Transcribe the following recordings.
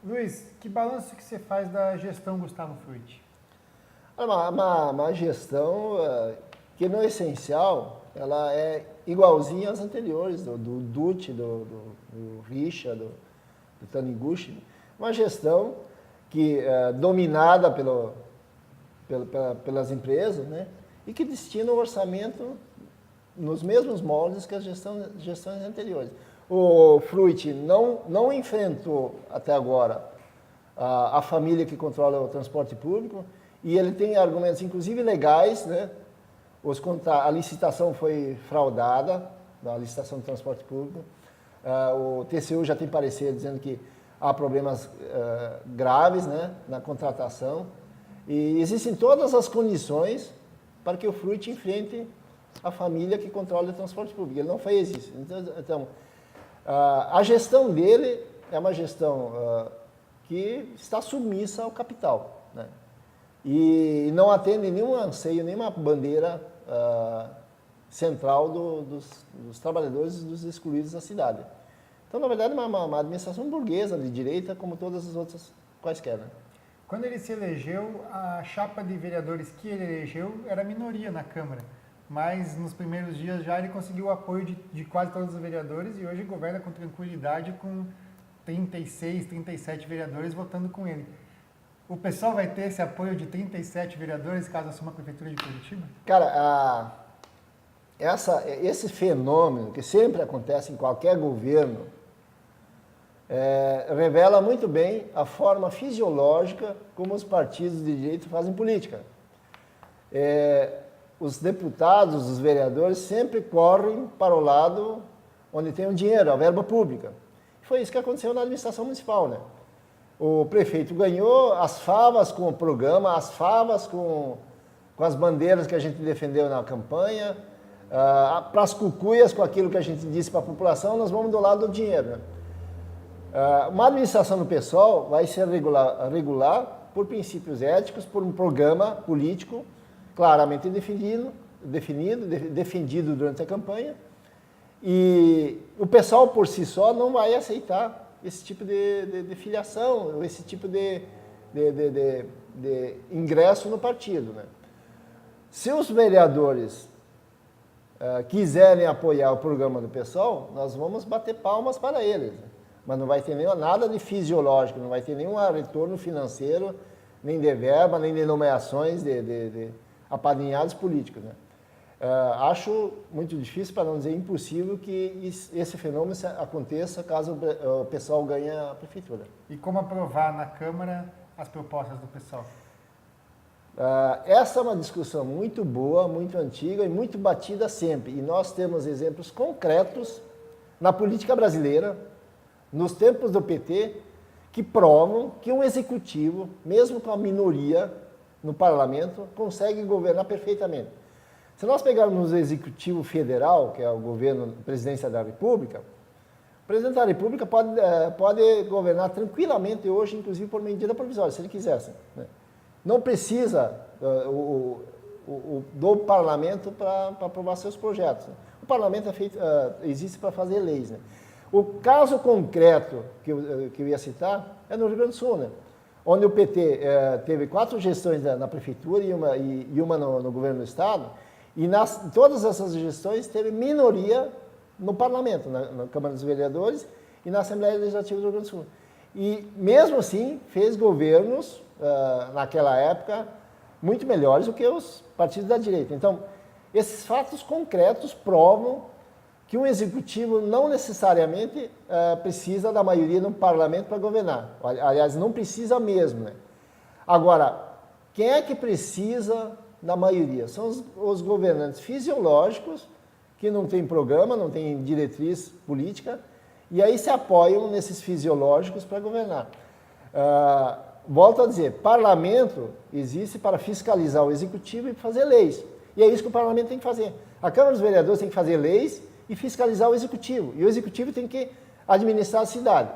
Luiz, que balanço que você faz da gestão Gustavo Frutti? Uma gestão que, no essencial, ela é igualzinha às anteriores, do Dutti, do Richa, do Taniguchi. Uma gestão que dominada pelas empresas, né? E que destina o orçamento nos mesmos moldes que as gestões anteriores. O Frutti não enfrentou até agora a família que controla o transporte público e ele tem argumentos, inclusive legais, né? A licitação foi fraudada, a licitação do transporte público. O TCU já tem parecer dizendo que há problemas graves, né, na contratação. E existem todas as condições para que o Frutti enfrente a família que controla o transporte público. Ele não fez isso. Então a gestão dele é uma gestão que está submissa ao capital, né? E não atende nenhum anseio, nenhuma bandeira central dos trabalhadores e dos excluídos da cidade. Então, na verdade, é uma administração burguesa, de direita, como todas as outras quaisquer, né? Quando ele se elegeu, a chapa de vereadores que ele elegeu era minoria na Câmara. Mas nos primeiros dias já ele conseguiu o apoio de quase todos os vereadores e hoje governa com tranquilidade com 36, 37 vereadores votando com ele. O pessoal vai ter esse apoio de 37 vereadores caso assuma a Prefeitura de Curitiba? Cara, esse fenômeno que sempre acontece em qualquer governo revela muito bem a forma fisiológica como os partidos de direita fazem política. Os deputados, os vereadores sempre correm para o lado onde tem o dinheiro, a verba pública. Foi isso que aconteceu na administração municipal, né? O prefeito ganhou as favas com o programa, as favas com as bandeiras que a gente defendeu na campanha, para as cucuias com aquilo que a gente disse para a população, nós vamos do lado do dinheiro, né? Uma administração do PSOL vai ser regular por princípios éticos, por um programa político claramente defendido durante a campanha, e o PSOL por si só não vai aceitar esse tipo de filiação, esse tipo de ingresso no partido, né? Se os vereadores quiserem apoiar o programa do PSOL, nós vamos bater palmas para eles, né? Mas não vai ter nada de fisiológico, não vai ter nenhum retorno financeiro, nem de verba, nem de nomeações de apadrinhados políticos, né? Acho muito difícil, para não dizer impossível, que esse fenômeno aconteça caso o pessoal ganhe a prefeitura. E como aprovar na Câmara as propostas do pessoal? Essa é uma discussão muito boa, muito antiga e muito batida sempre. E nós temos exemplos concretos na política brasileira, nos tempos do PT, que provam que um executivo, mesmo com a minoria no parlamento, consegue governar perfeitamente. Se nós pegarmos o executivo federal, que é o governo, a presidência da República, o presidente da República pode governar tranquilamente hoje, inclusive por medida provisória, se ele quisesse, né? Não precisa do parlamento para aprovar seus projetos. O parlamento existe para fazer leis, né? O caso concreto que eu ia citar é no Rio Grande do Sul, né? Onde o PT teve 4 gestões na prefeitura e uma no governo do estado, e todas essas gestões teve minoria no parlamento, na Câmara dos Vereadores e na Assembleia Legislativa do Rio Grande do Sul. E mesmo assim fez governos, naquela época, muito melhores do que os partidos da direita. Então, esses fatos concretos provam que um executivo não necessariamente precisa da maioria no parlamento para governar. Aliás, não precisa mesmo, né? Agora, quem é que precisa da maioria? São os governantes fisiológicos, que não têm programa, não têm diretriz política, e aí se apoiam nesses fisiológicos para governar. Volto a dizer, parlamento existe para fiscalizar o executivo e fazer leis. E é isso que o parlamento tem que fazer. A Câmara dos Vereadores tem que fazer leis e fiscalizar o executivo. E o executivo tem que administrar a cidade.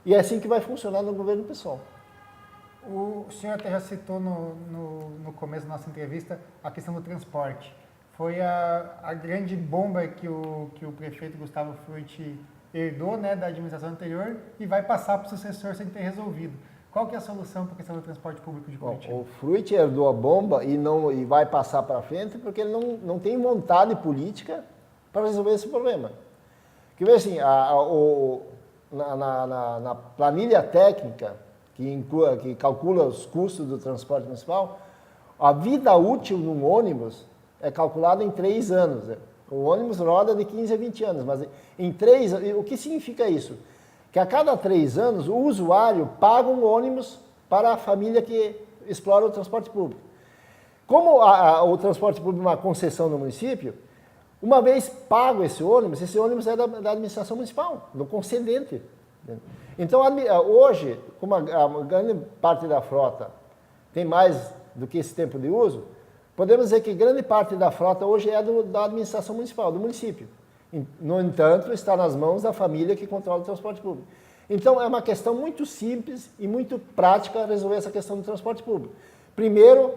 E é assim que vai funcionar no governo pessoal. O senhor até já citou no começo da nossa entrevista a questão do transporte. Foi a grande bomba que o prefeito Gustavo Frutti herdou, né, da administração anterior e vai passar para o sucessor sem ter resolvido. Qual que é a solução para a questão do transporte público de Curitiba? Bom, o Fruit herdou a bomba e vai passar para frente porque ele não tem vontade política para resolver esse problema. Porque, veja assim, na planilha técnica que calcula os custos do transporte municipal, a vida útil num ônibus é calculada em 3 anos. Né? O ônibus roda de 15 a 20 anos, mas em 3 anos, o que significa isso? Que a cada 3 anos o usuário paga um ônibus para a família que explora o transporte público. Como o transporte público é uma concessão do município, uma vez pago esse ônibus é da administração municipal, do concedente. Então, hoje, como a grande parte da frota tem mais do que esse tempo de uso, podemos dizer que grande parte da frota hoje é da administração municipal, do município. No entanto, está nas mãos da família que controla o transporte público. Então, é uma questão muito simples e muito prática resolver essa questão do transporte público. Primeiro,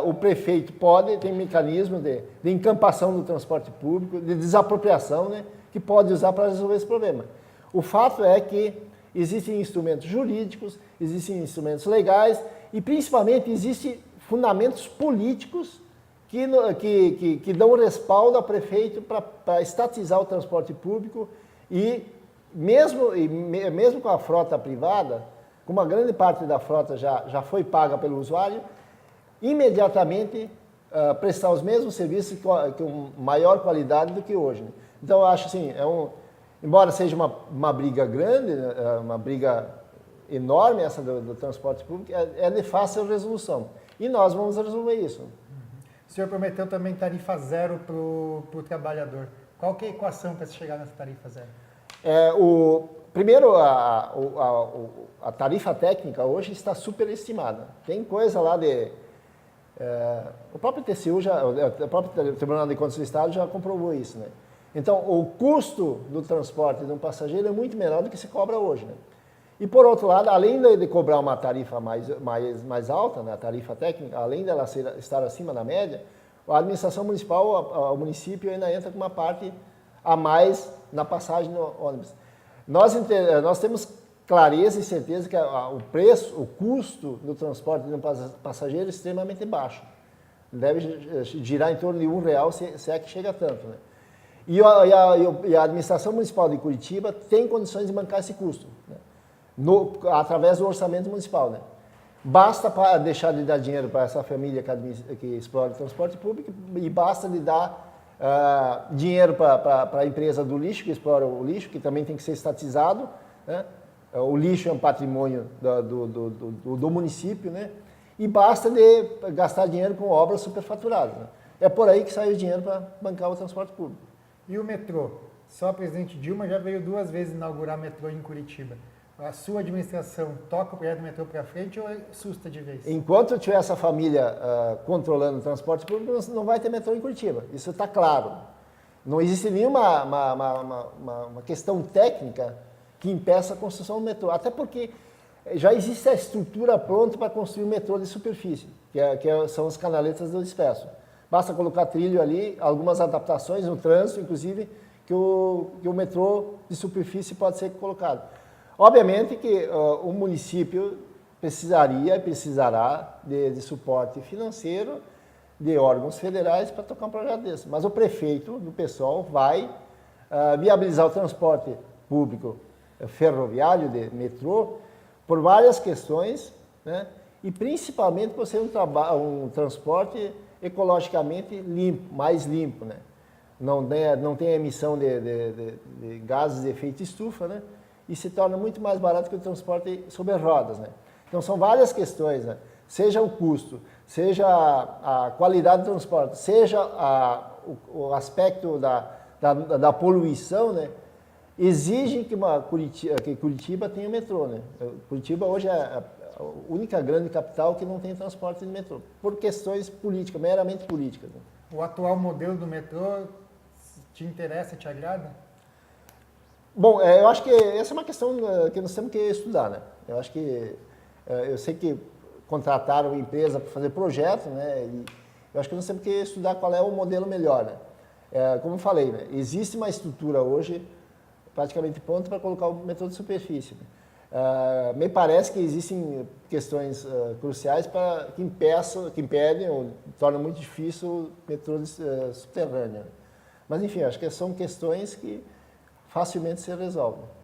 o prefeito tem mecanismo de encampação do transporte público, de desapropriação, né, que pode usar para resolver esse problema. O fato é que existem instrumentos jurídicos, existem instrumentos legais e, principalmente, existem fundamentos políticos que dão respaldo ao prefeito para estatizar o transporte público e mesmo com a frota privada, como a grande parte da frota já foi paga pelo usuário, imediatamente prestar os mesmos serviços com maior qualidade do que hoje. Né? Então, eu acho assim, embora seja uma briga grande, uma briga enorme essa do transporte público, é de fácil resolução. E nós vamos resolver isso. O senhor prometeu também tarifa zero para o trabalhador. Qual que é a equação para se chegar nessa tarifa zero? Primeiro, a tarifa técnica hoje está superestimada. Tem coisa lá o próprio TCU, o próprio Tribunal de Contas do Estado já comprovou isso. Né? Então, o custo do transporte de um passageiro é muito menor do que se cobra hoje. Né? E, por outro lado, além de cobrar uma tarifa mais alta, né, a tarifa técnica, além dela estar acima da média, a administração municipal, o município ainda entra com uma parte a mais na passagem no ônibus. Nós temos clareza e certeza que o custo do transporte de um passageiro é extremamente baixo. Deve girar em torno de R$1, se é que chega tanto. Né? E a administração municipal de Curitiba tem condições de bancar esse custo, né? Através do orçamento municipal. Né? Basta deixar de dar dinheiro para essa família que explora o transporte público e basta de dar dinheiro para a empresa do lixo, que explora o lixo, que também tem que ser estatizado. Né? O lixo é um patrimônio do município, né? E basta de gastar dinheiro com obras superfaturadas. Né? É por aí que sai o dinheiro para bancar o transporte público. E o metrô? Só a presidente Dilma já veio 2 vezes inaugurar metrô em Curitiba. A sua administração toca o projeto do metrô para frente ou assusta de vez? Enquanto tiver essa família controlando o transporte público, não vai ter metrô em Curitiba. Isso está claro. Não existe nenhuma uma questão técnica que impeça a construção do metrô. Até porque já existe a estrutura pronta para construir o metrô de superfície, são as canaletas do expresso. Basta colocar trilho ali, algumas adaptações no trânsito, inclusive, que o metrô de superfície pode ser colocado. Obviamente que o município precisará de suporte financeiro de órgãos federais para tocar um projeto desse. Mas o prefeito do PSOL vai viabilizar o transporte público ferroviário de metrô por várias questões, né? E principalmente por ser um transporte ecologicamente limpo, mais limpo. Né? Não tem emissão de gases de efeito estufa, né? E se torna muito mais barato que o transporte sobre rodas. Né? Então, são várias questões, né? Seja o custo, seja a qualidade do transporte, seja o aspecto da poluição, né? Exigem que Curitiba tenha metrô. Né? Curitiba hoje é a única grande capital que não tem transporte de metrô, por questões políticas, meramente políticas. Né? O atual modelo do metrô te interessa, te agrada? Bom, eu acho que essa é uma questão que nós temos que estudar, né? Eu acho que, eu sei que contrataram empresa para fazer projeto, né? E eu acho que nós temos que estudar qual é o modelo melhor, né? Como eu falei, né? Existe uma estrutura hoje praticamente pronto para colocar o metrô de superfície. Me parece que existem questões cruciais que impedem ou tornam muito difícil o metrô subterrâneo. Mas, enfim, acho que são questões que facilmente se resolvem.